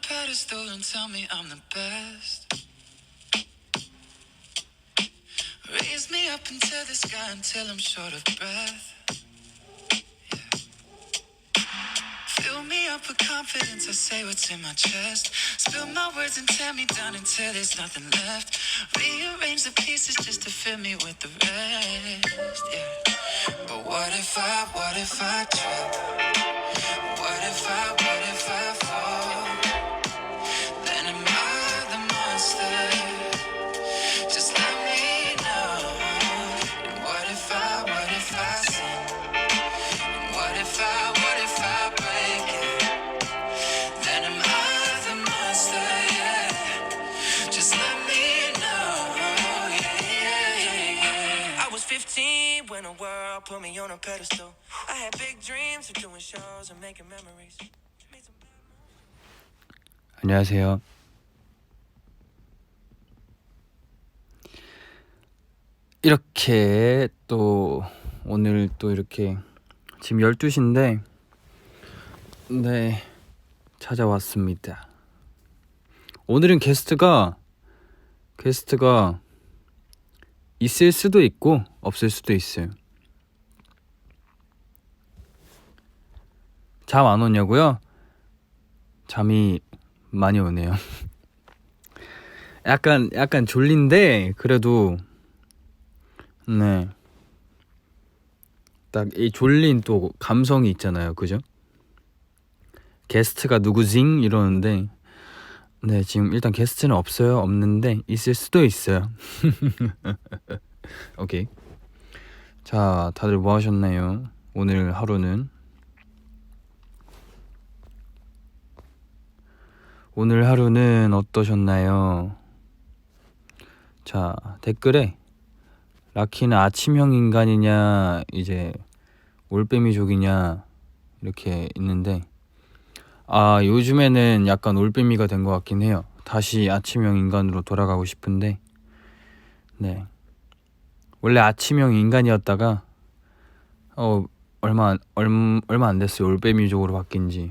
pedestal and tell me I'm the best. Raise me up into the sky until I'm short of breath. Fill me up with confidence, I say what's in my chest. Spill my words and tear me down until there's nothing left. Rearrange the pieces just to fill me with the rest, yeah. But what if I trip? What if I fall? Then am I the monster? Just let me know. And what if I sin? And what if I break it? Then am I the monster, yeah. Just let me know, yeah. I was 15 when the world put me on a pedestal. I had big dreams of doing shows and making memories. 안녕하세요. 이렇게 또 오늘 또 이렇게 지금 12시인데 네 찾아왔습니다. 오늘은 게스트가 있을 수도 있고 없을 수도 있어요. 잠 안 오냐고요? 잠이 많이 오네요. 약간 졸린데 그래도 네. 딱 이 졸린 또 감성이 있잖아요. 그죠? 게스트가 누구징? 이러는데 네, 지금 일단 게스트는 없는데 있을 수도 있어요. 오케이. 자, 다들 뭐 하셨나요? 오늘 하루는 어떠셨나요? 자, 댓글에 라키는 아침형 인간이냐 이제 올빼미족이냐 이렇게 있는데 요즘에는 약간 올빼미가 된 것 같긴 해요. 다시 아침형 인간으로 돌아가고 싶은데 네, 원래 아침형 인간이었다가 얼마 안 됐어요. 올빼미족으로 바뀐 지.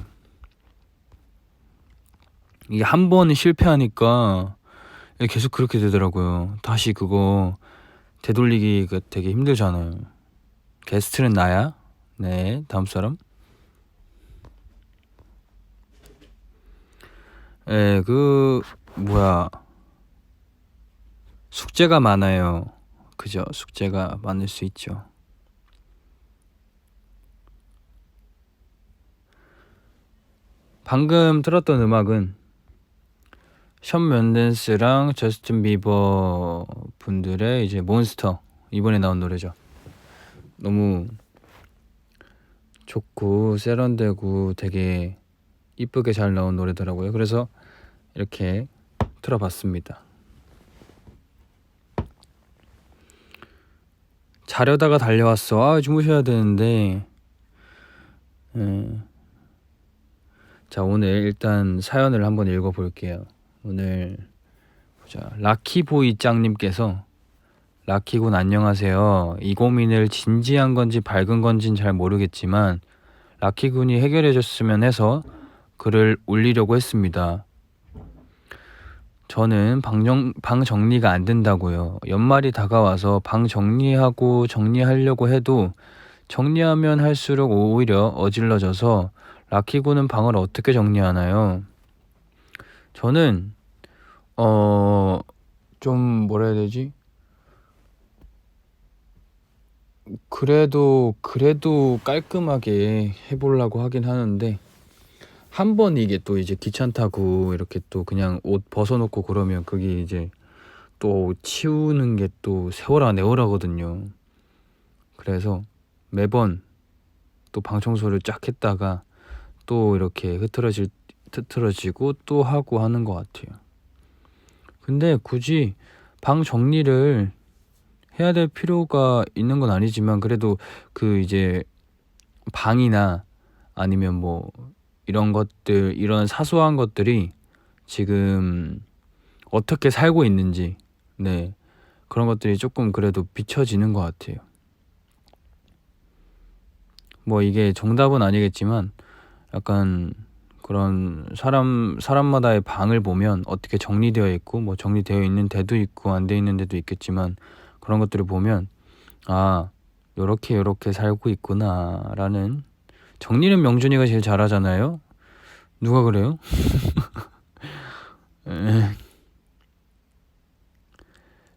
이게 한 번 실패하니까 계속 그렇게 되더라고요. 다시 그거 되돌리기가 되게 힘들잖아요. 게스트는 나야? 네, 다음 사람. 숙제가 많아요. 그죠? 숙제가 많을 수 있죠. 방금 들었던 음악은 션 맨데스랑 저스틴 비버 분들의 이제 몬스터 이번에 나온 노래죠. 너무 좋고 세련되고 되게 이쁘게 잘 나온 노래더라고요. 그래서 이렇게 틀어봤습니다. 자려다가 달려왔어. 주무셔야 되는데. 자, 오늘 일단 사연을 한번 읽어볼게요. 오늘 보자. 라키보이 짱님께서 라키군 안녕하세요. 이 고민을 진지한 건지 밝은 건진 잘 모르겠지만 라키군이 해결해줬으면 해서 글을 올리려고 했습니다. 저는 방 정리가 안 된다고요. 연말이 다가와서 방 정리하려고 해도 정리하면 할수록 오히려 어질러져서 라키군은 방을 어떻게 정리하나요? 저는 좀 뭐라 해야 되지? 그래도 깔끔하게 해보려고 하긴 하는데 한 번 이게 또 이제 귀찮다고 이렇게 또 그냥 옷 벗어놓고 그러면 그게 이제 또 치우는 게 또 세월아 내월하거든요. 그래서 매번 또 방 청소를 쫙 했다가 또 이렇게 흐트러지고 또 하고 하는 것 같아요. 근데 굳이 방 정리를 해야 될 필요가 있는 건 아니지만 그래도 그 이제 방이나 아니면 뭐 이런 사소한 것들이 지금 어떻게 살고 있는지 네, 그런 것들이 조금 그래도 비춰지는 것 같아요. 뭐 이게 정답은 아니겠지만 약간 그런 사람마다의 방을 보면 어떻게 정리되어 있고 뭐 정리되어 있는 데도 있고 안 돼 있는 데도 있겠지만 그런 것들을 보면 아 요렇게 살고 있구나라는. 정리는 명준이가 제일 잘하잖아요. 누가 그래요?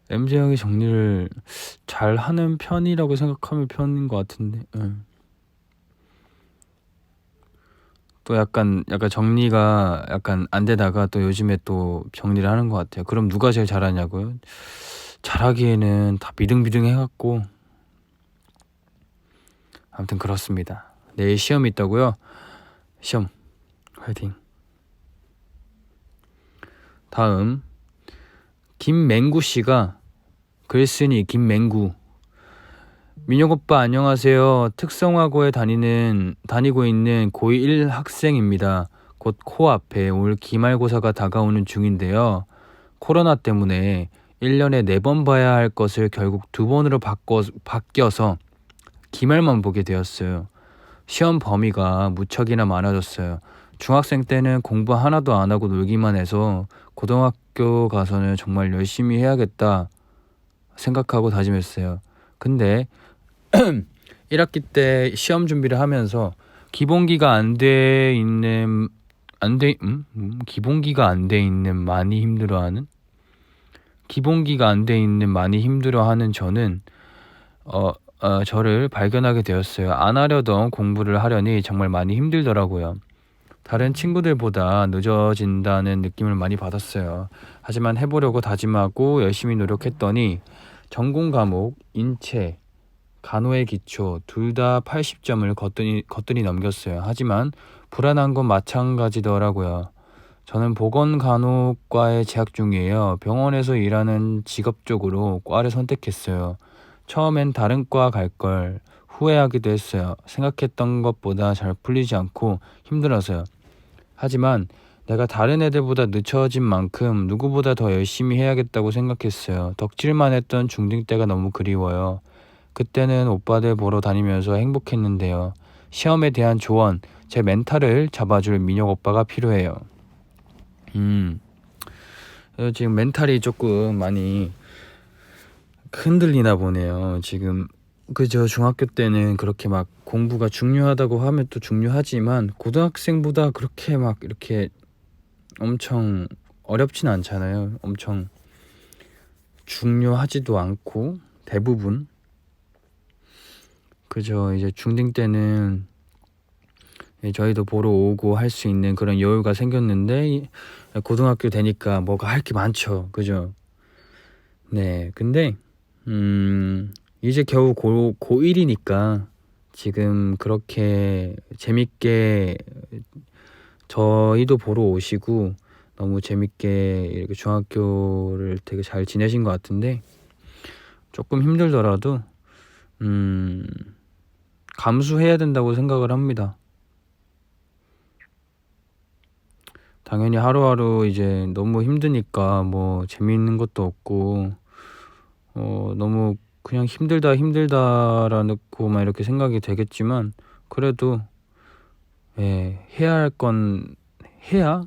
MJ 형이 정리를 잘 하는 편이라고 생각하면 편인 것 같은데. 또 약간 정리가 약간 안 되다가 또 요즘에 또 정리를 하는 것 같아요. 그럼 누가 제일 잘하냐고요? 잘하기에는 다 비등비등 해갖고. 아무튼 그렇습니다. 내일 시험 있다고요? 시험 화이팅. 다음 김맹구 씨가 글 쓰니 김맹구. 민혁 오빠 안녕하세요. 특성화고에 다니고 있는 고1 학생입니다. 곧 코앞에 올 기말고사가 다가오는 중인데요. 코로나 때문에 1년에 4번 봐야 할 것을 결국 2번으로 바뀌어서 기말만 보게 되었어요. 시험 범위가 무척이나 많아졌어요. 중학생 때는 공부 하나도 안 하고 놀기만 해서 고등학교 가서는 정말 열심히 해야겠다 생각하고 다짐했어요. 근데 1학기 때 시험 준비를 하면서 기본기가 안 돼 있는 기본기가 안 돼 있는 많이 힘들어하는 기본기가 안 돼 있는 많이 힘들어하는 저는 저를 발견하게 되었어요. 안 하려던 공부를 하려니 정말 많이 힘들더라고요. 다른 친구들보다 늦어진다는 느낌을 많이 받았어요. 하지만 해보려고 다짐하고 열심히 노력했더니 전공 과목, 인체, 간호의 기초 둘 다 80점을 거뜬히 넘겼어요. 하지만 불안한 건 마찬가지더라고요. 저는 보건간호과에 재학 중이에요. 병원에서 일하는 직업 쪽으로 과를 선택했어요. 처음엔 다른 과 갈 걸 후회하기도 했어요. 생각했던 것보다 잘 풀리지 않고 힘들어서요. 하지만 내가 다른 애들보다 늦춰진 만큼 누구보다 더 열심히 해야겠다고 생각했어요. 덕질만 했던 중딩 때가 너무 그리워요. 그때는 오빠들 보러 다니면서 행복했는데요. 시험에 대한 조언, 제 멘탈을 잡아줄 민혁 오빠가 필요해요. 지금 멘탈이 조금 많이 흔들리나 보네요. 지금 그저 중학교 때는 그렇게 막 공부가 중요하다고 하면 또 중요하지만 고등학생보다 그렇게 막 이렇게 엄청 어렵진 않잖아요. 엄청 중요하지도 않고 대부분 그저 이제 중딩 때는 저희도 보러 오고 할 수 있는 그런 여유가 생겼는데 고등학교 되니까 뭐가 할 게 많죠. 그죠? 네. 근데 이제 겨우 고1이니까 지금 그렇게 재밌게 저희도 보러 오시고 너무 재밌게 이렇게 중학교를 되게 잘 지내신 것 같은데 조금 힘들더라도 감수해야 된다고 생각을 합니다. 당연히 하루하루 이제 너무 힘드니까 뭐 재미있는 것도 없고 너무 그냥 힘들다라고 이렇게 생각이 되겠지만 그래도 해야 할 건 해야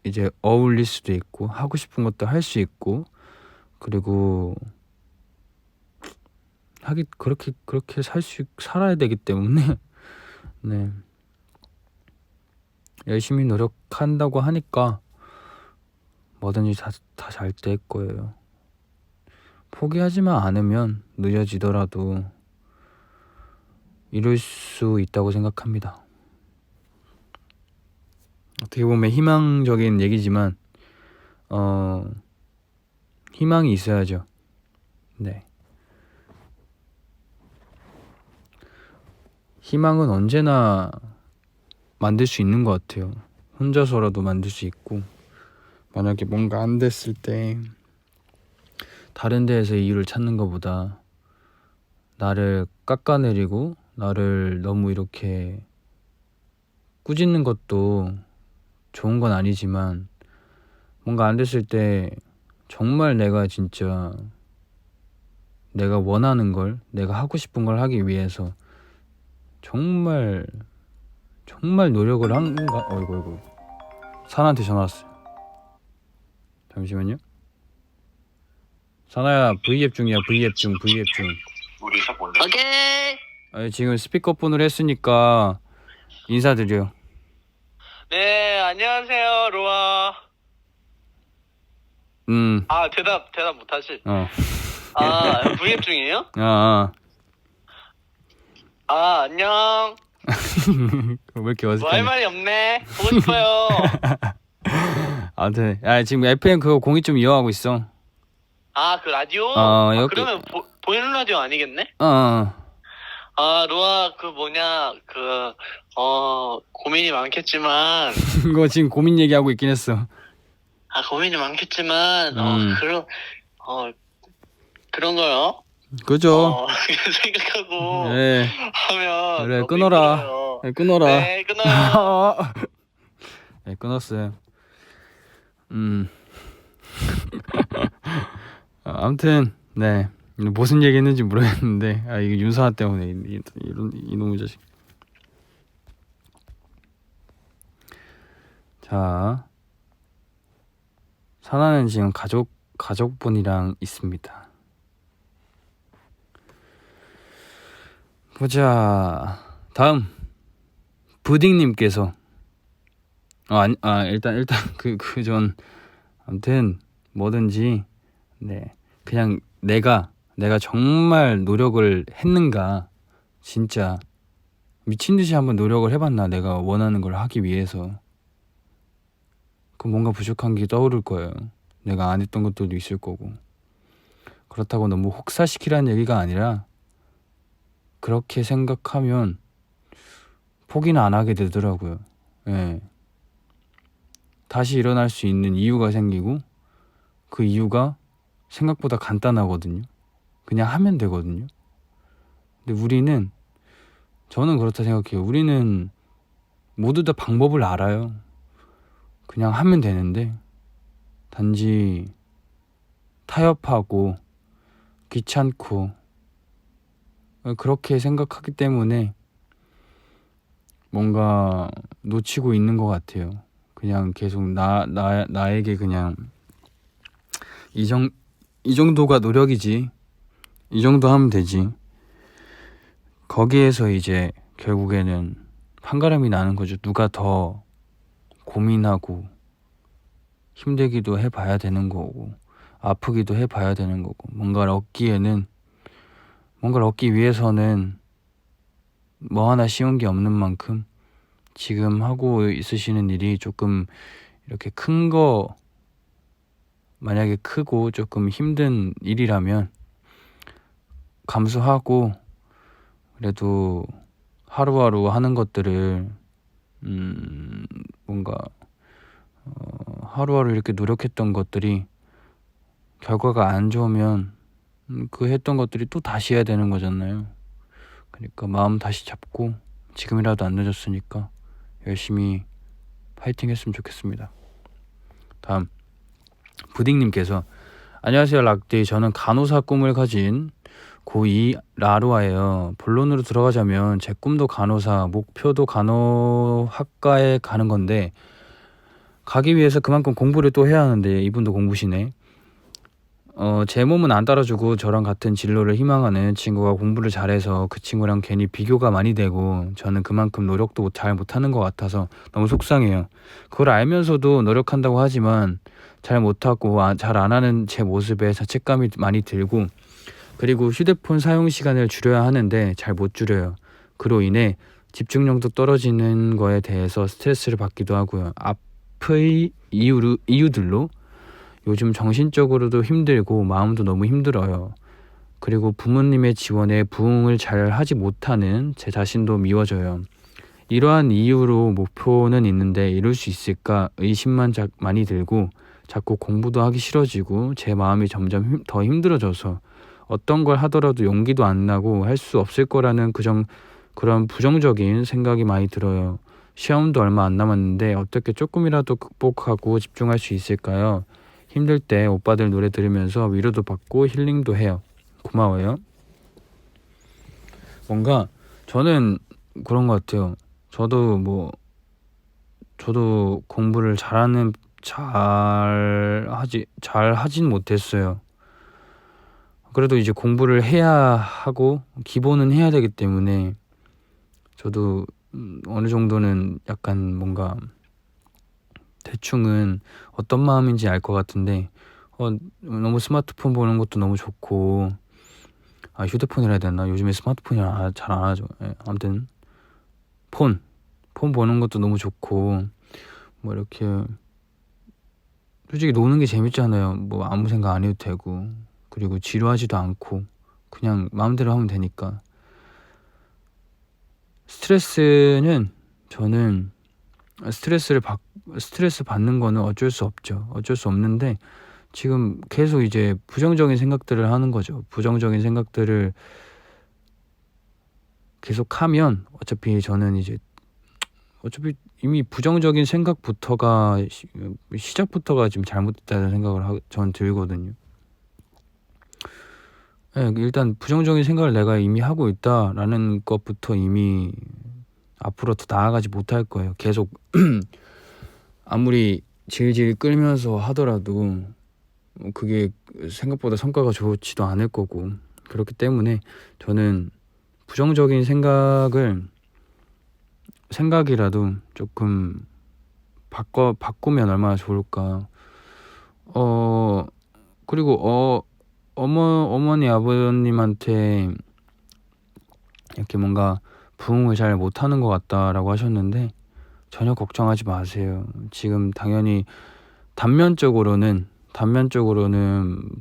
이제 어울릴 수도 있고 하고 싶은 것도 할 수 있고 그리고 그렇게 살아야 되기 때문에 네. 열심히 노력한다고 하니까 뭐든지 다 잘 될 거예요. 포기하지만 않으면 늦어지더라도 이룰 수 있다고 생각합니다. 어떻게 보면 희망적인 얘기지만 희망이 있어야죠. 네. 희망은 언제나 만들 수 있는 것 같아요. 혼자서라도 만들 수 있고 만약에 뭔가 안 됐을 때 다른 데에서 이유를 찾는 것보다 나를 깎아내리고 나를 너무 이렇게 꾸짖는 것도 좋은 건 아니지만 뭔가 안 됐을 때 정말 내가 진짜 내가 원하는 걸 내가 하고 싶은 걸 하기 위해서 정말 정말 노력을 한가. 어이구. 사나한테 전화 왔어요. 잠시만요. 사나야, V앱 중이야. V앱 중. 우리 샵 올려. 오케이. 아니, 지금 스피커폰으로 했으니까 인사드려. 네, 안녕하세요, 로아. 대답 못하시. V앱 중이에요? 안녕. 왜 이렇게 뭐 할 어색하냐. 말이 없네. 보고 싶어요. 아무튼 지금 FM 그거 공이 좀 이어가고 있어. 그 라디오? 여기. 그러면 보이는 라디오 아니겠네? 로아, 고민이 많겠지만. 그거 지금 고민 얘기하고 있긴 했어. 고민이 많겠지만, 그런 거요. 그죠? 생각하고 네. 하면. 그래, 너무 끊어라. 힘들어요. 네, 끊어라. 네, 끊어요. 네, 끊었어요. 아무튼 네, 무슨 얘기 했는지 모르겠는데 이거 윤사아 때문에 이놈의 자식. 자, 사나는 지금 가족분이랑 있습니다. 보자. 다음 부딩님께서 일단 전 아무튼 뭐든지 네, 그냥 내가 정말 노력을 했는가, 진짜 미친 듯이 한번 노력을 해봤나, 내가 원하는 걸 하기 위해서. 그럼 뭔가 부족한 게 떠오를 거예요. 내가 안 했던 것들도 있을 거고. 그렇다고 너무 혹사시키라는 얘기가 아니라, 그렇게 생각하면 포기는 안 하게 되더라고요. 예. 다시 일어날 수 있는 이유가 생기고, 그 이유가 생각보다 간단하거든요. 그냥 하면 되거든요. 근데 저는 그렇다 생각해요. 우리는 모두 다 방법을 알아요. 그냥 하면 되는데, 단지 타협하고 귀찮고 그렇게 생각하기 때문에 뭔가 놓치고 있는 것 같아요. 그냥 계속 나에게 그냥 이 정도가 노력이지, 이 정도 하면 되지. 거기에서 이제 결국에는 판가름이 나는 거죠. 누가 더 고민하고 힘들기도 해봐야 되는 거고, 아프기도 해봐야 되는 거고, 뭔가를 얻기 위해서는 뭐 하나 쉬운 게 없는 만큼 지금 하고 있으시는 일이 조금 이렇게 만약에 크고 조금 힘든 일이라면 감수하고, 그래도 하루하루 하는 것들을 뭔가 하루하루 이렇게 노력했던 것들이 결과가 안 좋으면 그 했던 것들이 또 다시 해야 되는 거잖아요. 그러니까 마음 다시 잡고 지금이라도 안 늦었으니까 열심히 파이팅 했으면 좋겠습니다. 다음 부딩님께서, 안녕하세요 락디, 저는 간호사 꿈을 가진 고2 라루아예요. 본론으로 들어가자면 제 꿈도 간호사, 목표도 간호학과에 가는 건데, 가기 위해서 그만큼 공부를 또 해야 하는데, 이분도 공부시네. 제 몸은 안 따라주고 저랑 같은 진로를 희망하는 친구가 공부를 잘해서 그 친구랑 괜히 비교가 많이 되고, 저는 그만큼 노력도 잘 못하는 것 같아서 너무 속상해요. 그걸 알면서도 노력한다고 하지만 잘 못하고 잘 안 하는 제 모습에 자책감이 많이 들고, 그리고 휴대폰 사용 시간을 줄여야 하는데 잘 못 줄여요. 그로 인해 집중력도 떨어지는 거에 대해서 스트레스를 받기도 하고요. 앞의 이유들로 요즘 정신적으로도 힘들고 마음도 너무 힘들어요. 그리고 부모님의 지원에 부응을 잘 하지 못하는 제 자신도 미워져요. 이러한 이유로 목표는 있는데 이룰 수 있을까 의심만 많이 들고, 자꾸 공부도 하기 싫어지고 제 마음이 점점 더 힘들어져서 어떤 걸 하더라도 용기도 안 나고 할 수 없을 거라는 그런 부정적인 생각이 많이 들어요. 시험도 얼마 안 남았는데 어떻게 조금이라도 극복하고 집중할 수 있을까요? 힘들 때 오빠들 노래 들으면서 위로도 받고 힐링도 해요. 고마워요. 뭔가 저는 그런 것 같아요. 저도 공부를 잘 하진 못했어요. 그래도 이제 공부를 해야 하고 기본은 해야 되기 때문에 저도 어느 정도는 약간 뭔가 대충은 어떤 마음인지 알 것 같은데 너무 스마트폰 보는 것도 너무 좋고 휴대폰이라 해야 되나? 요즘에 스마트폰이 잘 안 하죠. 아무튼 폰 보는 것도 너무 좋고 뭐 이렇게 솔직히 노는 게 재밌잖아요. 뭐 아무 생각 안 해도 되고 그리고 지루하지도 않고 그냥 마음대로 하면 되니까. 저는 스트레스 받는 거는 어쩔 수 없죠. 어쩔 수 없는데 지금 계속 이제 부정적인 생각들을 하는 거죠. 부정적인 생각들을 계속 하면 어차피 이미 부정적인 생각부터가 시작부터가 지금 잘못됐다는 생각을 전 들거든요. 네, 일단 부정적인 생각을 내가 이미 하고 있다라는 것부터 이미 앞으로 더 나아가지 못할 거예요. 계속 아무리 질질 끌면서 하더라도 그게 생각보다 성과가 좋지도 않을 거고 그렇기 때문에 저는 부정적인 생각이라도 조금 바꾸면 얼마나 좋을까. 그리고 어머니 아버님한테 이렇게 뭔가 부응을 잘 못하는 것 같다라고 하셨는데 전혀 걱정하지 마세요. 지금 당연히 단면적으로는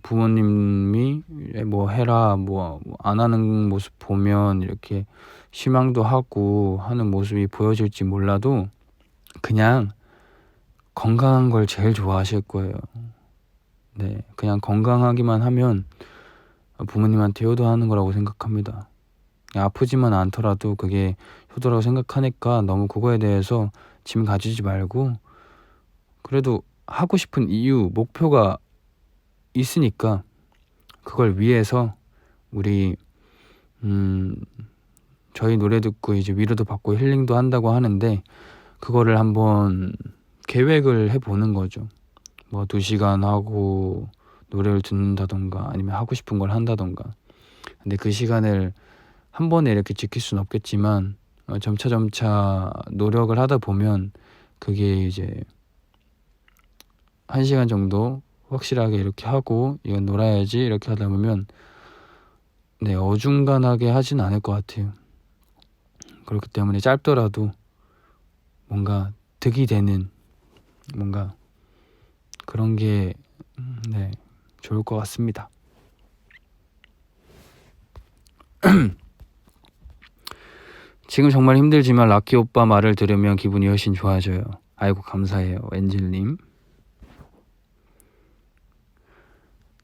부모님이 뭐 해라 뭐 안 하는 모습 보면 이렇게 실망도 하고 하는 모습이 보여질지 몰라도 그냥 건강한 걸 제일 좋아하실 거예요. 네, 그냥 건강하기만 하면 부모님한테 효도하는 거라고 생각합니다. 아프지만 않더라도 그게 효도라고 생각하니까 너무 그거에 대해서 짐 가지지 말고 그래도 하고 싶은 이유, 목표가 있으니까 그걸 위해서 우리 저희 노래 듣고 이제 위로도 받고 힐링도 한다고 하는데 그거를 한번 계획을 해보는 거죠. 뭐 2시간 하고 노래를 듣는다던가 아니면 하고 싶은 걸 한다던가. 근데 그 시간을 한 번에 이렇게 지킬 수는 없겠지만 점차 노력을 하다 보면 그게 이제 1시간 정도 확실하게 이렇게 하고 이건 놀아야지 이렇게 하다 보면 네, 어중간하게 하진 않을 것 같아요. 그렇기 때문에 짧더라도 뭔가 득이 되는 뭔가 그런 게 네, 좋을 것 같습니다. 지금 정말 힘들지만 락키 오빠 말을 들으면 기분이 훨씬 좋아져요. 아이고 감사해요, 엔젤님.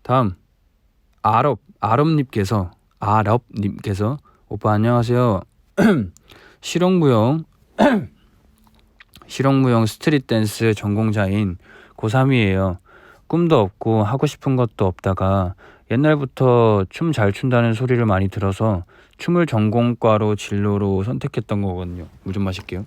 다음 아럽님께서 오빠 안녕하세요. 실용무용 스트릿 댄스 전공자인 고3이에요. 꿈도 없고 하고 싶은 것도 없다가 옛날부터 춤 잘 춘다는 소리를 많이 들어서 춤을 전공과로 진로로 선택했던 거거든요. 물 좀 마실게요.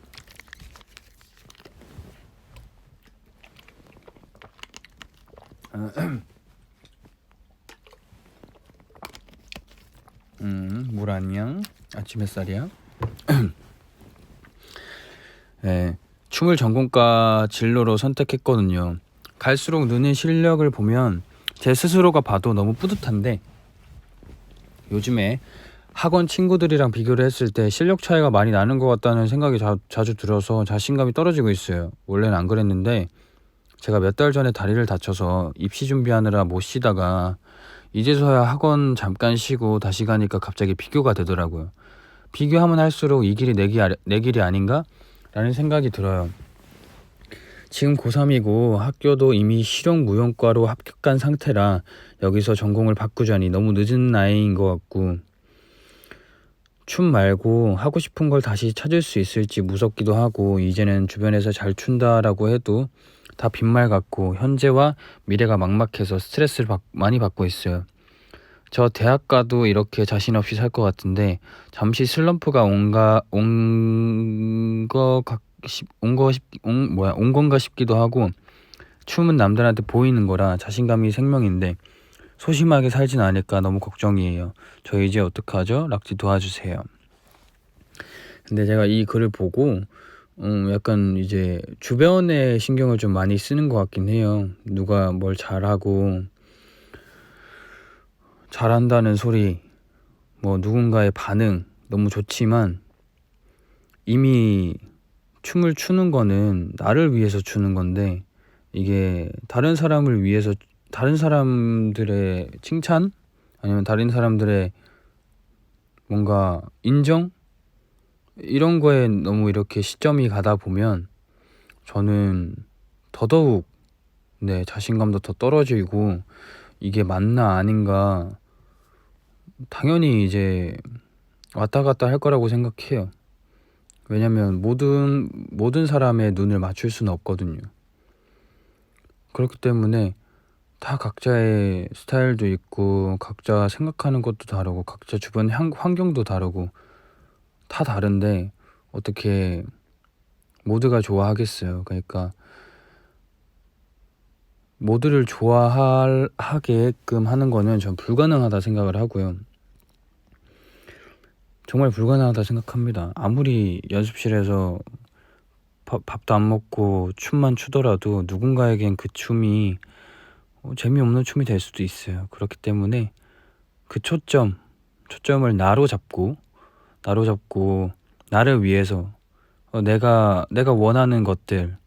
물 아니야? 아침 햇살이야? 네, 춤을 전공과 진로로 선택했거든요. 갈수록 느는 실력을 보면 제 스스로가 봐도 너무 뿌듯한데 요즘에 학원 친구들이랑 비교를 했을 때 실력 차이가 많이 나는 것 같다는 생각이 자주 들어서 자신감이 떨어지고 있어요. 원래는 안 그랬는데 제가 몇 달 전에 다리를 다쳐서 입시 준비하느라 못 쉬다가 이제서야 학원 잠깐 쉬고 다시 가니까 갑자기 비교가 되더라고요. 비교하면 할수록 이 길이 내 길이 아닌가? 라는 생각이 들어요. 지금 고3이고 학교도 이미 실용무용과로 합격한 상태라 여기서 전공을 바꾸자니 너무 늦은 나이인 것 같고 춤 말고 하고 싶은 걸 다시 찾을 수 있을지 무섭기도 하고 이제는 주변에서 잘 춘다라고 해도 다 빈말 같고 현재와 미래가 막막해서 스트레스를 많이 받고 있어요. 저 대학 가도 이렇게 자신 없이 살 것 같은데 잠시 슬럼프가 온 건가 싶기도 하고 춤은 남들한테 보이는 거라 자신감이 생명인데 소심하게 살진 않을까 너무 걱정이에요. 저 이제 어떡하죠? 락지 도와주세요. 근데 제가 이 글을 보고 약간 이제 주변에 신경을 좀 많이 쓰는 것 같긴 해요. 누가 뭘 잘하고 잘한다는 소리, 뭐 누군가의 반응 너무 좋지만 이미 춤을 추는 거는 나를 위해서 추는 건데 이게 다른 사람을 위해서 다른 사람들의 칭찬 아니면 다른 사람들의 뭔가 인정 이런 거에 너무 이렇게 시점이 가다 보면 저는 더더욱 자신감도 더 떨어지고 이게 맞나 아닌가 당연히 이제 왔다 갔다 할 거라고 생각해요. 왜냐면 모든 사람의 눈을 맞출 수는 없거든요. 그렇기 때문에 다 각자의 스타일도 있고 각자 생각하는 것도 다르고 각자 주변 환경도 다르고 다 다른데 어떻게 모두가 좋아하겠어요. 그러니까 모두를 좋아하게끔 하는 거는 전 불가능하다 생각을 하고요. 정말 불가능하다 생각합니다. 아무리 연습실에서 밥도 안 먹고 춤만 추더라도 누군가에겐 그 춤이 재미없는 춤이 될 수도 있어요. 그렇기 때문에 그 초점을 나로 잡고 나를 위해서 내가 원하는 것들,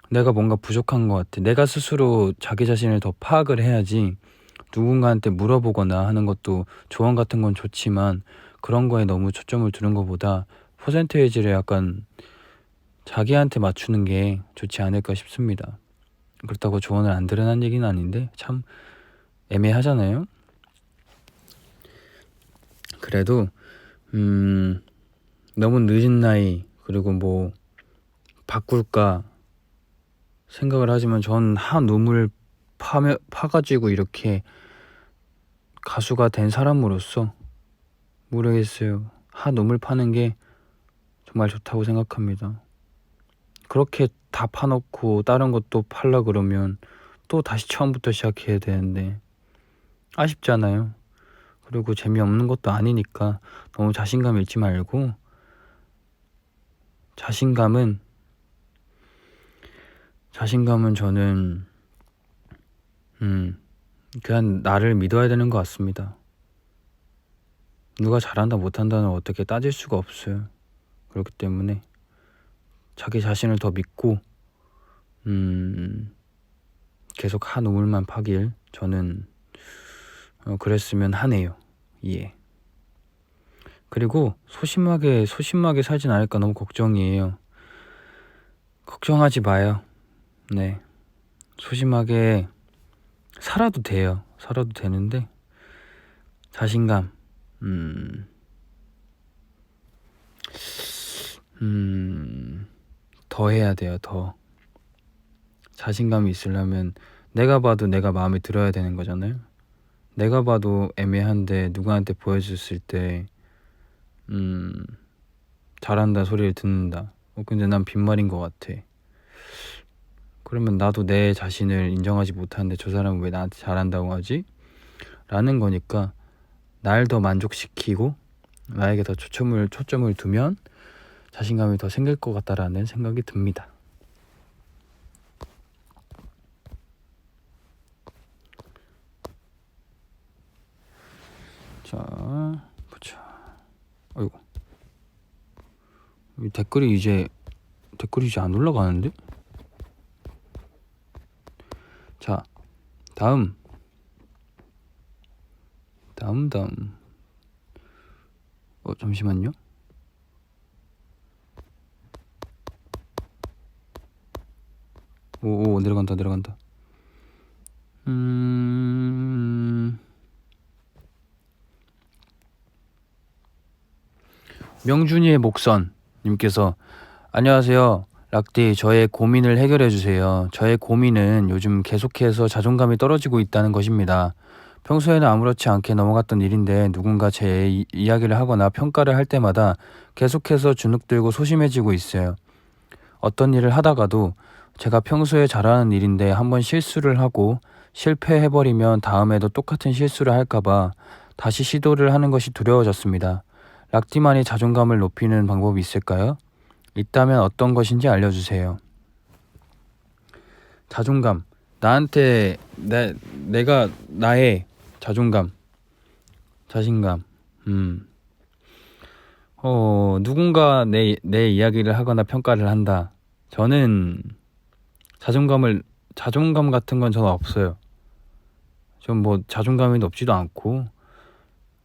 내가 뭔가 부족한 것 같아. 내가 스스로 자기 자신을 더 파악을 해야지 누군가한테 물어보거나 하는 것도 조언 같은 건 좋지만 그런 거에 너무 초점을 두는 것보다 퍼센테이지를 약간 자기한테 맞추는 게 좋지 않을까 싶습니다. 그렇다고 조언을 안 들으라는 얘기는 아닌데 참 애매하잖아요. 그래도 너무 늦은 나이 그리고 뭐 바꿀까 생각을 하지만 전 한 우물 파가지고 이렇게 가수가 된 사람으로서 모르겠어요. 한 우물 파는 게 정말 좋다고 생각합니다. 그렇게 다 파놓고 다른 것도 팔라 그러면 또 다시 처음부터 시작해야 되는데 아쉽잖아요. 그리고 재미없는 것도 아니니까 너무 자신감 잃지 말고 자신감은 저는 그냥 나를 믿어야 되는 것 같습니다. 누가 잘한다 못한다는 어떻게 따질 수가 없어요. 그렇기 때문에 자기 자신을 더 믿고 계속 한 우물만 파길 저는 그랬으면 하네요. 예. 그리고 소심하게 살진 않을까 너무 걱정이에요. 걱정하지 마요. 네. 소심하게 살아도 돼요. 살아도 되는데 자신감 더 해야 돼요. 더 자신감이 있으려면 내가 봐도 내가 마음에 들어야 되는 거잖아요. 내가 봐도 애매한데 누구한테 보여줬을 때 잘한다 소리를 듣는다. 근데 난 빈말인 것 같아. 그러면 나도 내 자신을 인정하지 못하는데 저 사람은 왜 나한테 잘한다고 하지? 라는 거니까 날 더 만족시키고 나에게 더 초점을 두면 자신감이 더 생길 것 같다라는 생각이 듭니다. 자, 보자. 아이고, 이 댓글이 이제 안 올라가는데? 자, 다음. 잠시만요. 오, 내려간다. 명준이의 목선 님께서 안녕하세요. 락디, 저의 고민을 해결해 주세요. 저의 고민은 요즘 계속해서 자존감이 떨어지고 있다는 것입니다. 평소에는 아무렇지 않게 넘어갔던 일인데 누군가 제 이야기를 하거나 평가를 할 때마다 계속해서 주눅들고 소심해지고 있어요. 어떤 일을 하다가도 제가 평소에 잘하는 일인데 한번 실수를 하고 실패해버리면 다음에도 똑같은 실수를 할까봐 다시 시도를 하는 것이 두려워졌습니다. 락디만이 자존감을 높이는 방법이 있을까요? 있다면 어떤 것인지 알려주세요. 자존감. 나한테 내가 나의 자존감, 자신감. 누군가 내 이야기를 하거나 평가를 한다. 저는 자존감 같은 건 저는 없어요. 전 뭐 자존감이 높지도 않고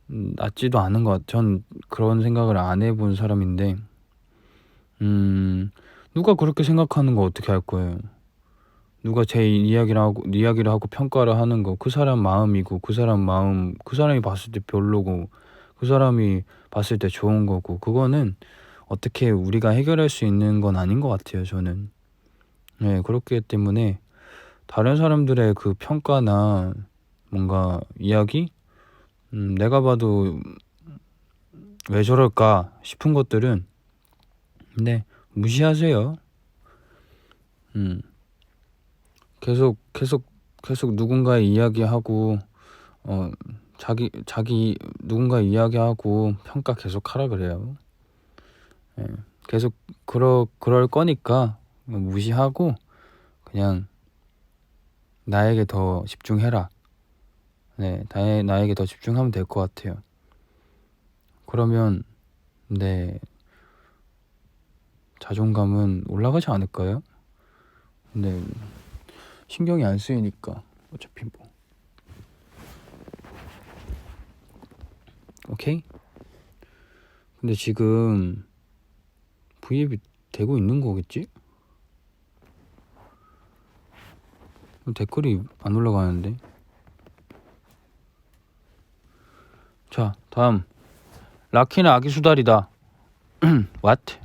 낮지도 않은 것. 전 그런 생각을 안 해본 사람인데, 누가 그렇게 생각하는 거 어떻게 할 거예요? 누가 제 이야기를 하고 평가를 하는 거, 그 사람 마음이고, 그 사람이 봤을 때 별로고, 그 사람이 봤을 때 좋은 거고, 그거는 어떻게 우리가 해결할 수 있는 건 아닌 것 같아요, 저는. 네, 그렇기 때문에 다른 사람들의 그 평가나 뭔가 이야기, 내가 봐도 왜 저럴까 싶은 것들은, 네, 무시하세요. 계속 누군가 이야기하고 자기 누군가 이야기하고 평가 계속 하라 그래요. 예, 계속 그럴 거니까 무시하고 그냥 나에게 더 집중해라. 네, 나에게 더 집중하면 될 것 같아요. 그러면 네, 자존감은 올라가지 않을까요? 네, 신경이 안 쓰이니까 어차피 뭐. 오케이? 근데 지금 V앱이 되고 있는 거겠지? 댓글이 안 올라가는데. 자, 다음. 라키는 아기 수달이다. What?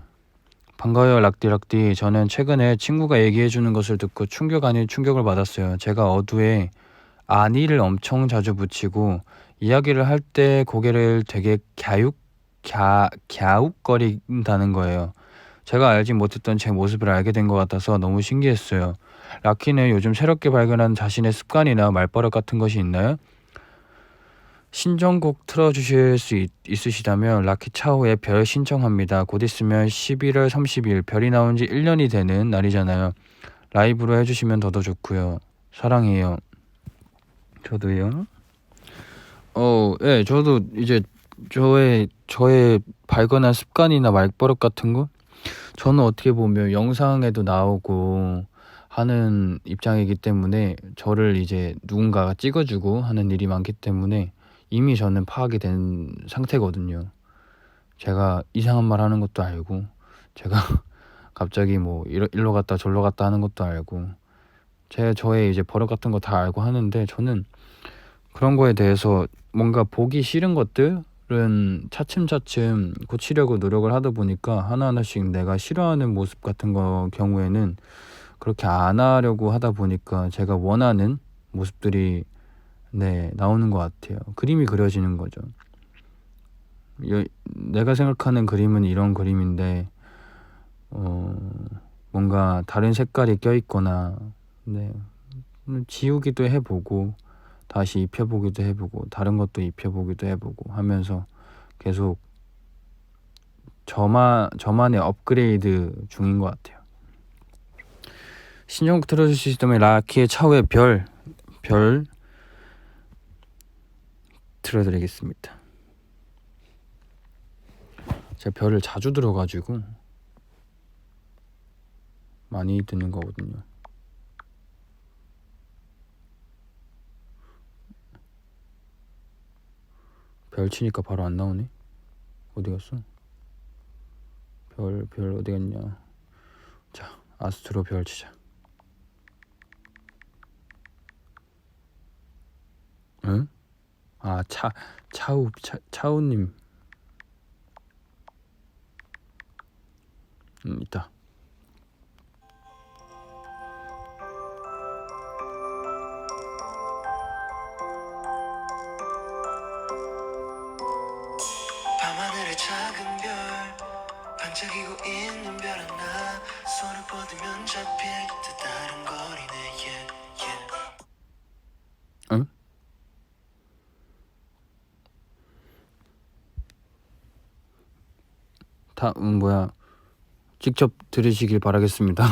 반가워요, 락디. 저는 최근에 친구가 얘기해주는 것을 듣고 충격 아닌 충격을 받았어요. 제가 어두에 아니를 엄청 자주 붙이고 이야기를 할 때 고개를 되게 갸웃거린다는 거예요. 제가 알지 못했던 제 모습을 알게 된 것 같아서 너무 신기했어요. 라키는 요즘 새롭게 발견한 자신의 습관이나 말버릇 같은 것이 있나요? 신청곡 틀어주실 수 있으시다면 라키 차오의 별 신청합니다. 곧 있으면 11월 30일 별이 나온 지 1년이 되는 날이잖아요. 라이브로 해주시면 더더 좋고요. 사랑해요. 저도요. 예, 저도 이제 저의 발견한 습관이나 말버릇 같은 거, 저는 어떻게 보면 영상에도 나오고 하는 입장이기 때문에 저를 이제 누군가가 찍어주고 하는 일이 많기 때문에 이미 저는 파악이 된 상태거든요. 제가 이상한 말 하는 것도 알고, 제가 갑자기 뭐 일로 갔다 절로 갔다 하는 것도 알고, 저의 이제 버릇 같은 거 다 알고 하는데, 저는 그런 거에 대해서 뭔가 보기 싫은 것들은 차츰차츰 고치려고 노력을 하다 보니까 하나하나씩 내가 싫어하는 모습 같은 거 경우에는 그렇게 안 하려고 하다 보니까 제가 원하는 모습들이 네, 나오는 것 같아요. 그림이 그려지는 거죠. 내가 생각하는 그림은 이런 그림인데 뭔가 다른 색깔이 껴있거나 네, 지우기도 해보고 다시 입혀보기도 해보고 다른 것도 입혀보기도 해보고 하면서 계속 저만의 업그레이드 중인 것 같아요. 신청곡 틀어줄 수 있다면 라키의 차후의 별 틀어드리겠습니다. 제가 별을 자주 들어가지고 많이 듣는 거거든요. 별 치니까 바로 안 나오네. 어디 갔어? 별 어디 갔냐? 자, 아스트로 별 치자. 응? 아, 차우님. 있다. 반짝이고 있는 별 하나 손을 뻗으면 잡힐 듯 아른거리네 yeah, yeah. 응? 뭐야, 직접 들으시길 바라겠습니다.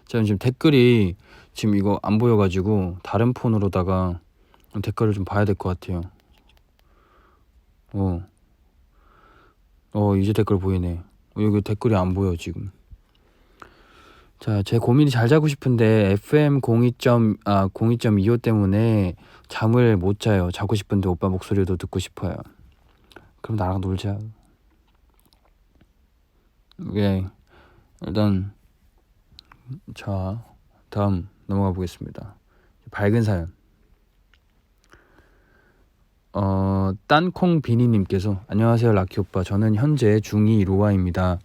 제가 지금 댓글이 지금 이거 안 보여가지고 다른 폰으로다가 댓글을 좀 봐야 될 것 같아요. 이제 댓글 보이네. 여기 댓글이 안 보여 지금. 자, 제 고민이 잘 자고 싶은데 FM 02.25 때문에 잠을 못 자요. 자고 싶은데 오빠 목소리도 듣고 싶어요. 그럼 나랑 놀자. 예, 일단 자, 다음 넘어가 보겠습니다. 밝은 사연. 딴콩비니님께서 안녕하세요 라키 오빠. 저는 현재 중2 로아입니다.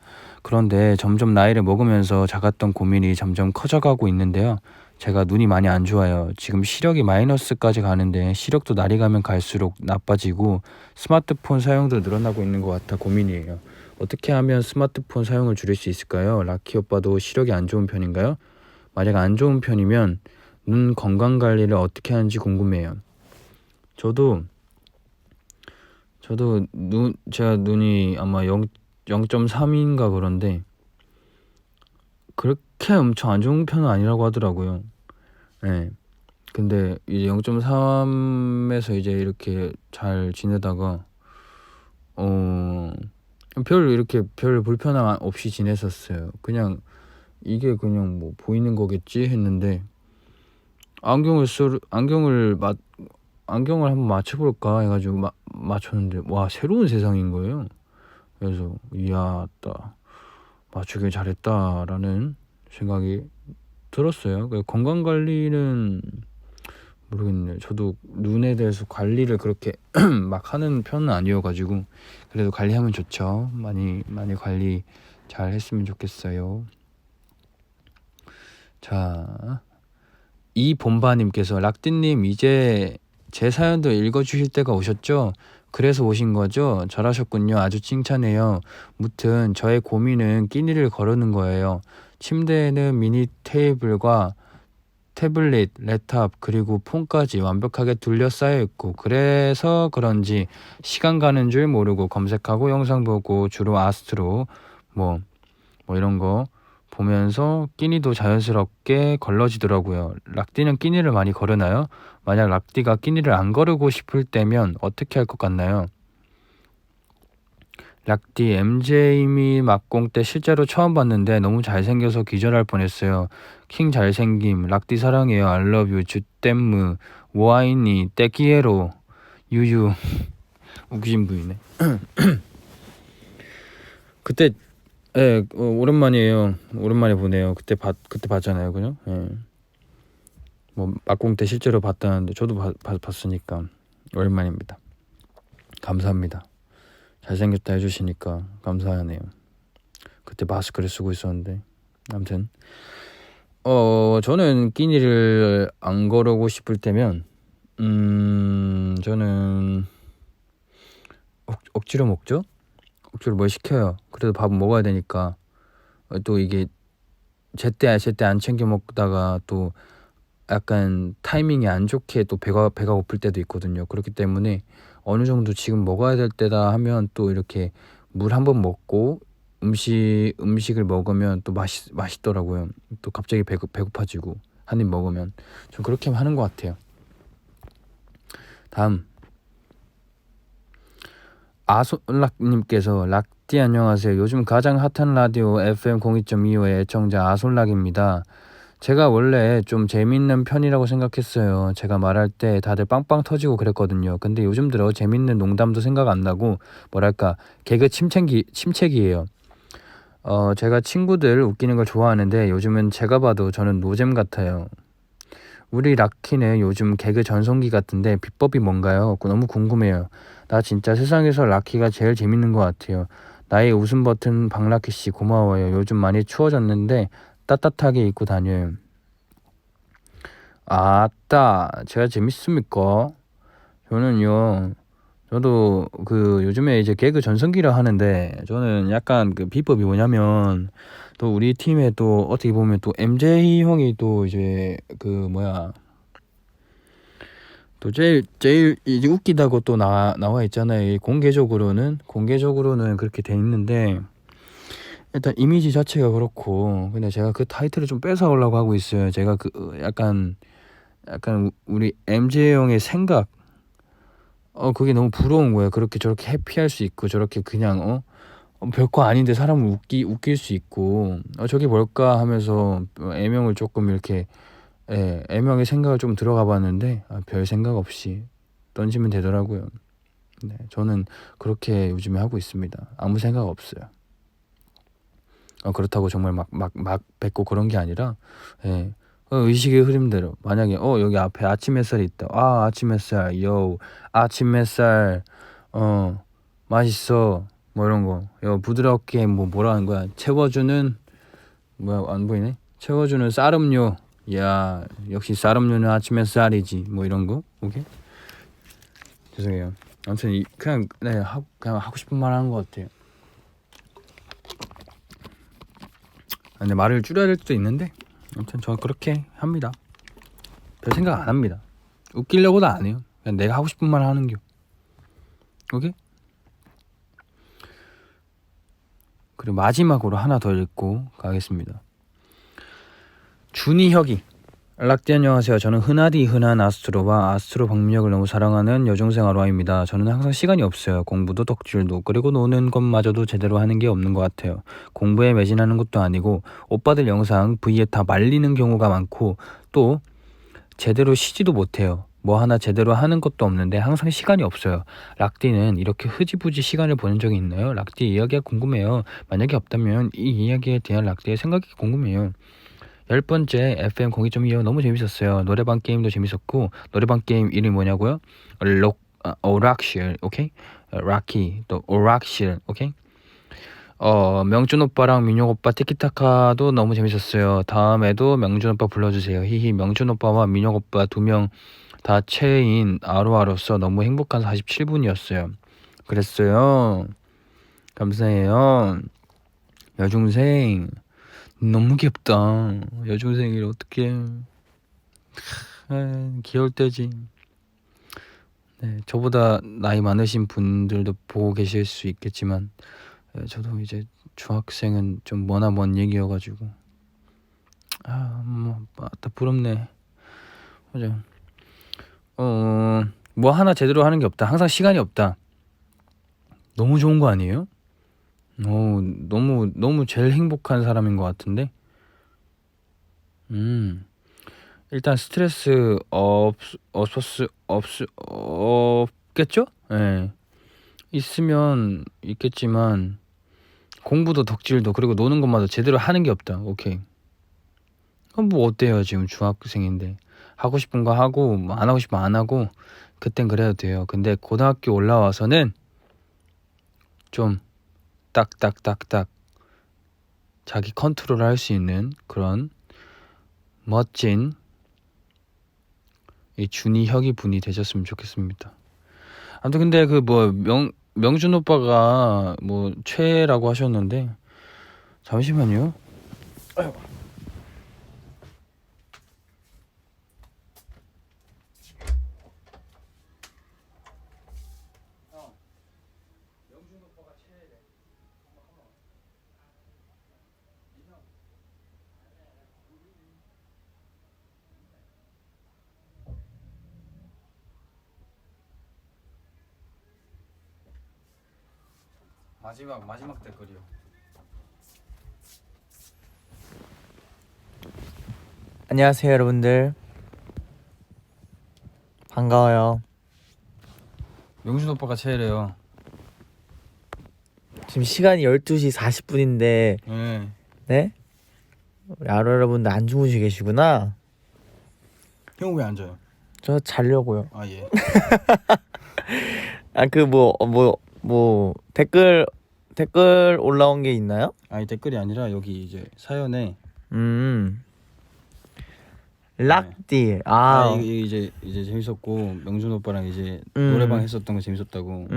그런데 점점 나이를 먹으면서 작았던 고민이 점점 커져가고 있는데요. 제가 눈이 많이 안 좋아요. 지금 시력이 마이너스까지 가는데 시력도 날이 가면 갈수록 나빠지고 스마트폰 사용도 늘어나고 있는 것 같아 고민이에요. 어떻게 하면 스마트폰 사용을 줄일 수 있을까요? 라키 오빠도 시력이 안 좋은 편인가요? 만약 안 좋은 편이면 눈 건강 관리를 어떻게 하는지 궁금해요. 저도 제가 눈이 아마 0.3인가 그런데 그렇게 엄청 안 좋은 편은 아니라고 하더라고요. 네. 근데 이제 0.3에서 이제 이렇게 잘 지내다가 별 불편함 없이 지냈었어요. 그냥 이게 그냥 뭐 보이는 거겠지 했는데 안경을 한번 맞춰볼까 해가지고 맞췄는데 와, 새로운 세상인 거예요. 그래서 이야, 맞추길 잘했다라는 생각이 들었어요. 건강관리는 모르겠네요. 저도 눈에 대해서 관리를 그렇게 막 하는 편은 아니어가지고 그래도 관리하면 좋죠. 많이 관리 잘 했으면 좋겠어요. 자, 이본바님께서 락디님 이제 제 사연도 읽어주실 때가 오셨죠? 그래서 오신 거죠? 잘하셨군요. 아주 칭찬해요. 무튼 저의 고민은 끼니를 거르는 거예요. 침대에는 미니 테이블과 태블릿, 랩탑 그리고 폰까지 완벽하게 둘러싸여 있고 그래서 그런지 시간 가는 줄 모르고 검색하고 영상 보고 주로 아스트로 뭐 이런 거 보면서 끼니도 자연스럽게 걸러지더라고요. 락디는 끼니를 많이 거르나요? 만약 락디가 끼니를 안 거르고 싶을 때면 어떻게 할 것 같나요? 락디 MJ미 막공 때 실제로 처음 봤는데 너무 잘생겨서 기절할 뻔했어요. 킹 잘생김, 락디 사랑해요, 알러뷰, 주댐무, 와이니, 떼끼에로, 유유. 웃기신 분이네. 그때 오랜만이에요. 오랜만에 보네요. 그때 봤잖아요, 그죠? 예. 뭐 막공 때 실제로 봤다는데 저도 봤으니까 오랜만입니다. 감사합니다. 잘생겼다 해주시니까 감사하네요. 그때 마스크를 쓰고 있었는데 아무튼 저는 끼니를 안 거르고 싶을 때면 저는 억지로 먹죠. 억지로 뭘 시켜요. 그래도 밥은 먹어야 되니까. 또 이게 제때 안 챙겨 먹다가 또 약간 타이밍이 안 좋게 또 배가 고플 때도 있거든요. 그렇기 때문에 어느 정도 지금 먹어야 될 때다 하면 또 이렇게 물 한 번 먹고 음식을 먹으면 또 맛있더라고요. 또 갑자기 배고파지고 한 입 먹으면 좀 그렇게 하는 것 같아요. 다음 아솔락님께서 락디 안녕하세요. 요즘 가장 핫한 라디오 FM 02.25의 애청자 아솔락입니다. 제가 원래 좀 재밌는 편이라고 생각했어요. 제가 말할 때 다들 빵빵 터지고 그랬거든요. 근데 요즘 들어 재밌는 농담도 생각 안 나고 뭐랄까 개그 침체기예요. 제가 친구들 웃기는 걸 좋아하는데 요즘은 제가 봐도 저는 노잼 같아요. 우리 락키는 요즘 개그 전성기 같은데 비법이 뭔가요? 너무 궁금해요. 나 진짜 세상에서 락키가 제일 재밌는 것 같아요. 나의 웃음 버튼 박라키씨 고마워요. 요즘 많이 추워졌는데 따뜻하게 입고 다녀요. 아따, 제가 재밌습니까? 저는요 저도 그 요즘에 이제 개그 전성기라 하는데 저는 약간 그 비법이 뭐냐면 또 우리 팀에 또 어떻게 보면 또 MJ 형이 또 이제 그 뭐야 또 제일 이제 웃기다고 또 나와 있잖아요. 이 공개적으로는 그렇게 돼 있는데 일단 이미지 자체가 그렇고 근데 제가 그 타이틀을 좀 뺏어오려고 하고 있어요. 제가 그 약간 우리 MJ 형의 생각 그게 너무 부러운 거야. 그렇게 저렇게 해피할 수 있고 저렇게 그냥 별거 아닌데 사람을 웃길 수 있고 저게 뭘까 하면서 애명을 조금 이렇게 애명의 생각을 좀 들어가 봤는데 별 생각 없이 던지면 되더라고요. 네, 저는 그렇게 요즘에 하고 있습니다. 아무 생각 없어요. 그렇다고 정말 막 뱉고 그런 게 아니라 의식의 흐름대로 만약에 여기 앞에 아침 햇살이 있다. 아침 햇살 아침 햇살 맛있어 뭐 이런 거 부드럽게 뭐라는 거야 채워주는 뭐야 안 보이네 채워주는 쌀음료 야 역시 쌀음료는 아침 햇살이지 뭐 이런 거 오케이 죄송해요. 아무튼 그냥 그냥 하고 싶은 말 하는 것 같아요. 근데 말을 줄여야 될 수도 있는데 아무튼 저는 그렇게 합니다. 별 생각 안 합니다. 웃기려고도 안 해요. 그냥 내가 하고 싶은 말 하는 겨. 오케이? 그리고 마지막으로 하나 더 읽고 가겠습니다. 준이혁이 락디 안녕하세요. 저는 흔한 아스트로와 아스트로 박민혁을 너무 사랑하는 여중생 아로아입니다. 저는 항상 시간이 없어요. 공부도 덕질도 그리고 노는 것마저도 제대로 하는 게 없는 것 같아요. 공부에 매진하는 것도 아니고 오빠들 영상 V에 다 말리는 경우가 많고 또 제대로 쉬지도 못해요. 뭐 하나 제대로 하는 것도 없는데 항상 시간이 없어요. 락디는 이렇게 흐지부지 시간을 보낸 적이 있나요? 락디 이야기가 궁금해요. 만약에 없다면 이 이야기에 대한 락디의 생각이 궁금해요. 10번째 FM 02.25 너무 재밌었어요. 노래방 게임도 재밌었고 노래방 게임 이름이 뭐냐고요? 오락실 오케이? 락키 또 오락실 오케이? 명준 오빠랑 민혁 오빠 티키타카도 너무 재밌었어요. 다음에도 명준 오빠 불러주세요. 히히 명준 오빠와 민혁 오빠 2명 다 체인 아로아로서 너무 행복한 47분이었어요. 그랬어요. 감사해요. 여중생 너무 귀엽다. 여중생이 어떻게 귀여울 때지. 네, 저보다 나이 많으신 분들도 보고 계실 수 있겠지만 저도 이제 중학생은 좀 먼 얘기여가지고 맞다 부럽네. 맞아. 뭐 하나 제대로 하는 게 없다. 항상 시간이 없다. 너무 좋은 거 아니에요? 너무 제일 행복한 사람인 것 같은데. 일단 스트레스 없겠죠? 예. 있으면 있겠지만 공부도 덕질도 그리고 노는 것마다 제대로 하는 게 없다. 오케이. 그럼 뭐 어때요? 지금 중학생인데 하고 싶은 거 하고 뭐 안 하고 싶으면 안 하고 그땐 그래도 돼요. 근데 고등학교 올라와서는 좀 딱딱딱딱 자기 컨트롤 할 수 있는 그런 멋진 이 준이혁이 분이 되셨으면 좋겠습니다. 아무튼 근데 그 뭐 명준 오빠가 뭐 최애라고 하셨는데 잠시만요. 마지막 댓글이요. 안녕하세요 여러분들 반가워요. 명준 오빠가 최애래요. 지금 시간이 12시 40분인데 네. 네? 우리 아로 여러분들 안 주무시고 계시구나. 형 왜 안 자요? 저 자려고요. 아 예. 아 그 뭐 댓글 올라온 게 있나요? 아니 댓글이 아니라 여기 이제 사연에 락디. 이게 이제 재밌었고 명준 오빠랑 이제 노래방 했었던 거 재밌었다고.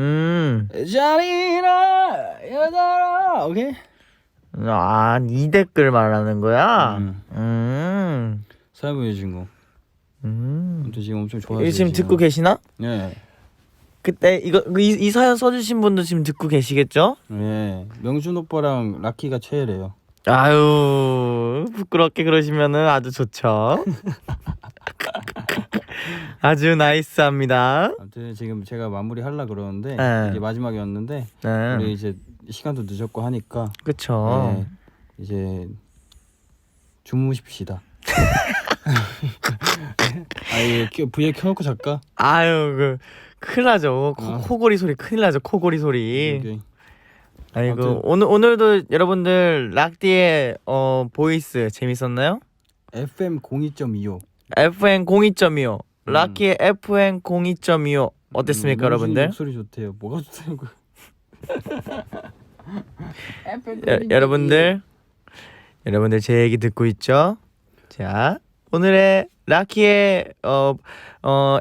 자리나 여자라. 오케이. 이 댓글 말하는 거야? 사연 보내주신 거. 아무튼 지금 엄청 좋아요. 이거 지금 듣고 계시나? 네. 그때 이 사연 써주신 분도 지금 듣고 계시겠죠? 네. 명준 오빠랑 라키가 최애래요. 아유, 부끄럽게 그러시면은 아주 좋죠. 아주 나이스합니다. 아무튼 지금 제가 마무리 하려 그러는데 네. 이게 마지막이었는데 네. 우리 이제 시간도 늦었고 하니까 그쵸. 네, 이제 주무십시다. 이게 V에 켜놓고 잘까? 아유, 큰일 나죠. 어. 코골이 소리 큰일 나죠. 코골이 소리. 오케이. 아이고, 오늘도 여러분들 락디의 보이스 재밌었나요? FM 02.25 FN 02.25 락키의 FN 02.25 어땠습니까, 여러분들? 목소리 좋대요. 뭐가 좋다고? 여러분들 제 얘기 듣고 있죠? 자, 오늘의 락키의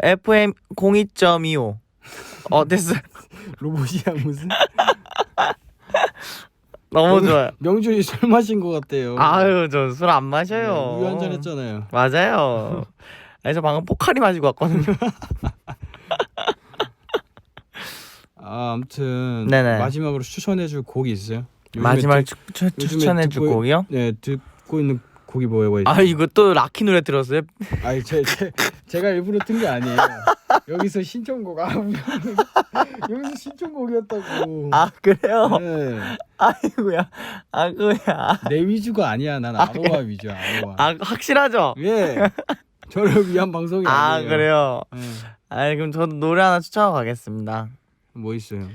FM 02.25 어땠어요? 로봇이야 무슨? 너무 좋아요. 명준이 술 마신 것 같대요. 아유, 저 술 안 마셔요. 우유 한잔 했잖아요. 맞아요. 아니, 저 방금 포카리 마시고 왔거든요. 아무튼 네네. 마지막으로 추천해줄 곡이 있어요? 마지막 요즘에 추천해줄 듣고- 곡이요? 네, 듣고 있는 곡이 뭐예요? 아, 이거 또 락키 노래 들었어요? 아니 제가 일부러 튼 게 아니에요. 여기서 신청곡 여기서 신청곡이었다고. 아, 그래요? 네. 아이고야. 아이고야. 내 위주가 아니야. 난 아로하 위주야. 아로하. 아, 확실하죠? 예. 저를 위한 방송이 아, 아니에요. 그래요? 네. 아, 그럼 저도 노래 하나 추천하고 가겠습니다. 뭐 있어요?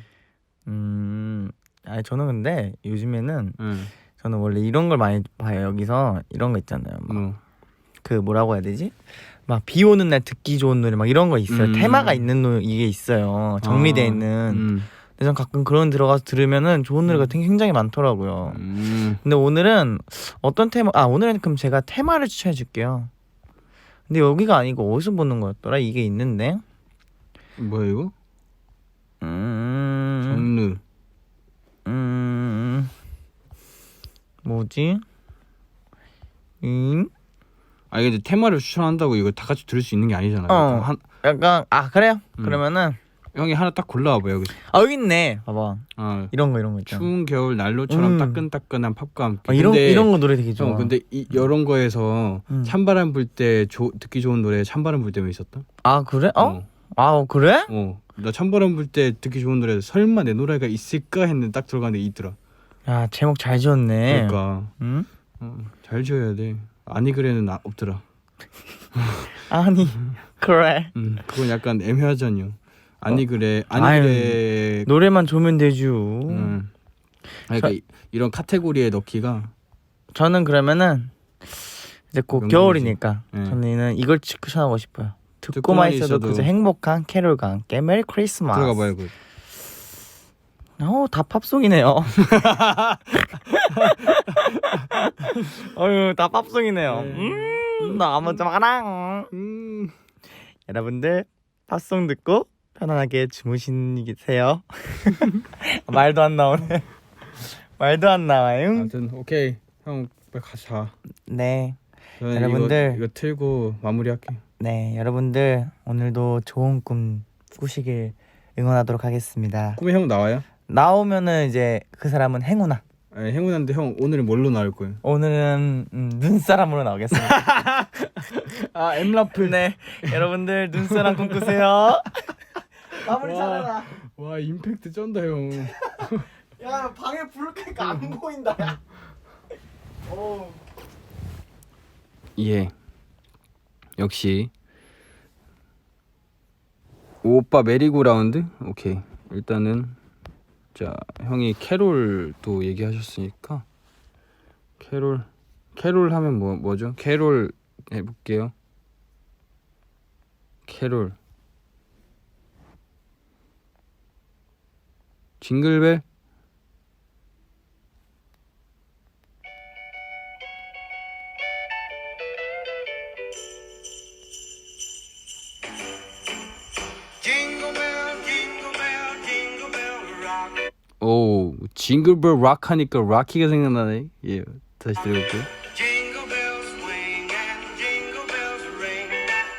아니, 저는 근데 요즘에는 네. 저는 원래 이런 걸 많이 봐요. 여기서 이런 거 있잖아요. 막 그 뭐라고 해야 되지? 막 비 오는 날 듣기 좋은 노래 막 이런 거 있어요. 테마가 있는 노래 이게 있어요. 정리돼 있는. 근데 전 가끔 그런 들어가서 들으면은 좋은 노래가 굉장히 많더라고요. 근데 오늘은 어떤 테마? 오늘은 그럼 제가 테마를 추천해 줄게요. 근데 여기가 아니고 어디서 보는 거였더라? 이게 있는데. 뭐야 이거? 장르. 뭐지? 이게 이제 테마를 추천한다고 이거 다 같이 들을 수 있는 게 아니잖아요. 약간 그래요? 그러면은 형이 하나 딱 골라와봐 여기. 여기 있네. 봐봐. 이런 거 있잖아. 추운 겨울 난로처럼 따끈따끈한 팝과 함께. 이런 거 노래 되게 좋아. 형 근데 이런 거에서 찬바람 불 때 듣기 좋은 노래 찬바람 불 때 왜 있었다? 아, 그래? 그래? 나 찬바람 불 때 듣기 좋은 노래 설마 내 노래가 있을까 했는데 딱 들어가는데 있더라. 야, 제목 잘 지었네. 그러니까 응? 잘 지어야 돼. 아니 그래는 없더라. 아니 그래. 그건 약간 애매하잖요. 아니 그래 아유, 그래. 노래만 좋으면 되죠. 그러니까 이런 카테고리에 넣기가. 저는 그러면은 이제 곧 명곡이지. 겨울이니까 네. 저는 이걸 추천하고 싶어요. 듣고만 듣고만 있어도 있어도 그저 행복한 캐롤과 함께 메리 크리스마스. 들어가 봐요 그. 다 팝송이네요. 다 팝송이네요. 너무 좋아라. 여러분들 팝송 듣고 편안하게 주무시세요. 말도 안 나오네. 말도 안 나와요. 아무튼 오케이 형 빨리 가서 자. 네. 저는 여러분들. 이거 틀고 마무리할게. 네, 여러분들 오늘도 좋은 꿈 꾸시길 응원하도록 하겠습니다. 꿈에 형 나와요? 나오면은 이제 그 사람은 행운아. 아니, 행운한데 형 오늘은 뭘로 나올 거예요? 오늘은 눈사람으로 나오겠습니다. 엠라플. 네, 여러분들 눈사람 꿈꾸세요. 마무리 잘해라. 와 임팩트 쩐다 형. 야, 방에 불 켜니까 안 보인다. 야. 예. 역시 오빠 메리고라운드? 오케이. 일단은 자 형이 캐롤도 얘기하셨으니까 캐롤 하면 뭐죠? 캐롤 해볼게요. 캐롤 징글벨. 징글벨 락 하니까 락키가 생각나네. 예, 다시 들어볼게요. Jingle bells swing and jingle bells ring,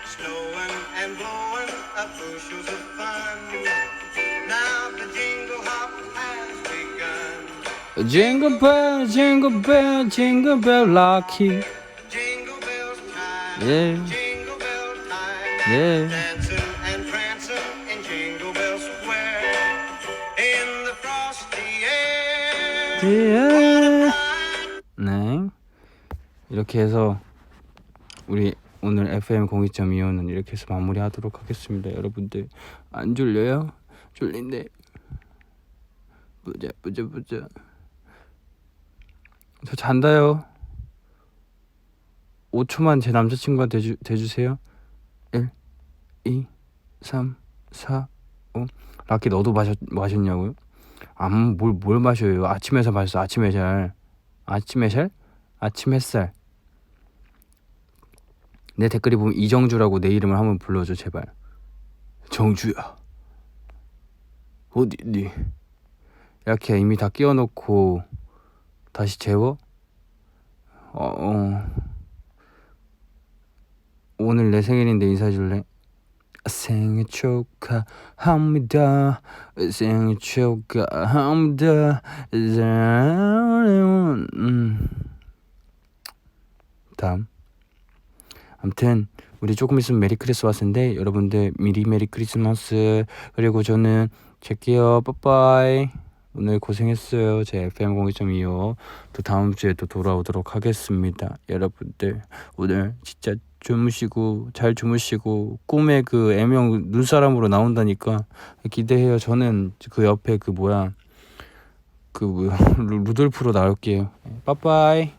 snowing and blowing up bushels of fun. Now the jingle hop has begun. 징글벨 징글벨 징글벨 락키. Jingle bells time, 예, jingle bell time, 예. dancing and prancing in Jingle Bell Square. In the frosty air. 예. 네, 이렇게 해서 우리 오늘 FM 02.25는 이렇게 해서 마무리하도록 하겠습니다. 여러분들 안 졸려요? 졸린데 보자. 저 잔다요. 5초만 제 남자친구가 돼주세요. 1, 2, 3, 4, 5. 라키 너도 마셨냐고요? 뭘 마셔요? 아침 햇살 마셨어. 아침 햇살? 아침 햇살. 내 댓글이 보면 이정주라고 내 이름을 한번 불러줘 제발. 정주야 어디 있니? 이렇게 이미 다 끼워놓고 다시 재워? 오늘 내 생일인데 인사해줄래? 생일 축하합니다. 생일 축하합니다. 다음. 아무튼 우리 조금 있으면 메리 크리스마스인데 여러분들 미리 메리 크리스마스. 그리고 저는 뵐게요. 빠빠이. 오늘 고생했어요. 제 FM 02.25 또 다음 주에 또 돌아오도록 하겠습니다. 여러분들 오늘 진짜 잘 주무시고 꿈에 그 애명 눈사람으로 나온다니까 기대해요. 저는 그 옆에 루돌프로 나올게요. 빠빠이.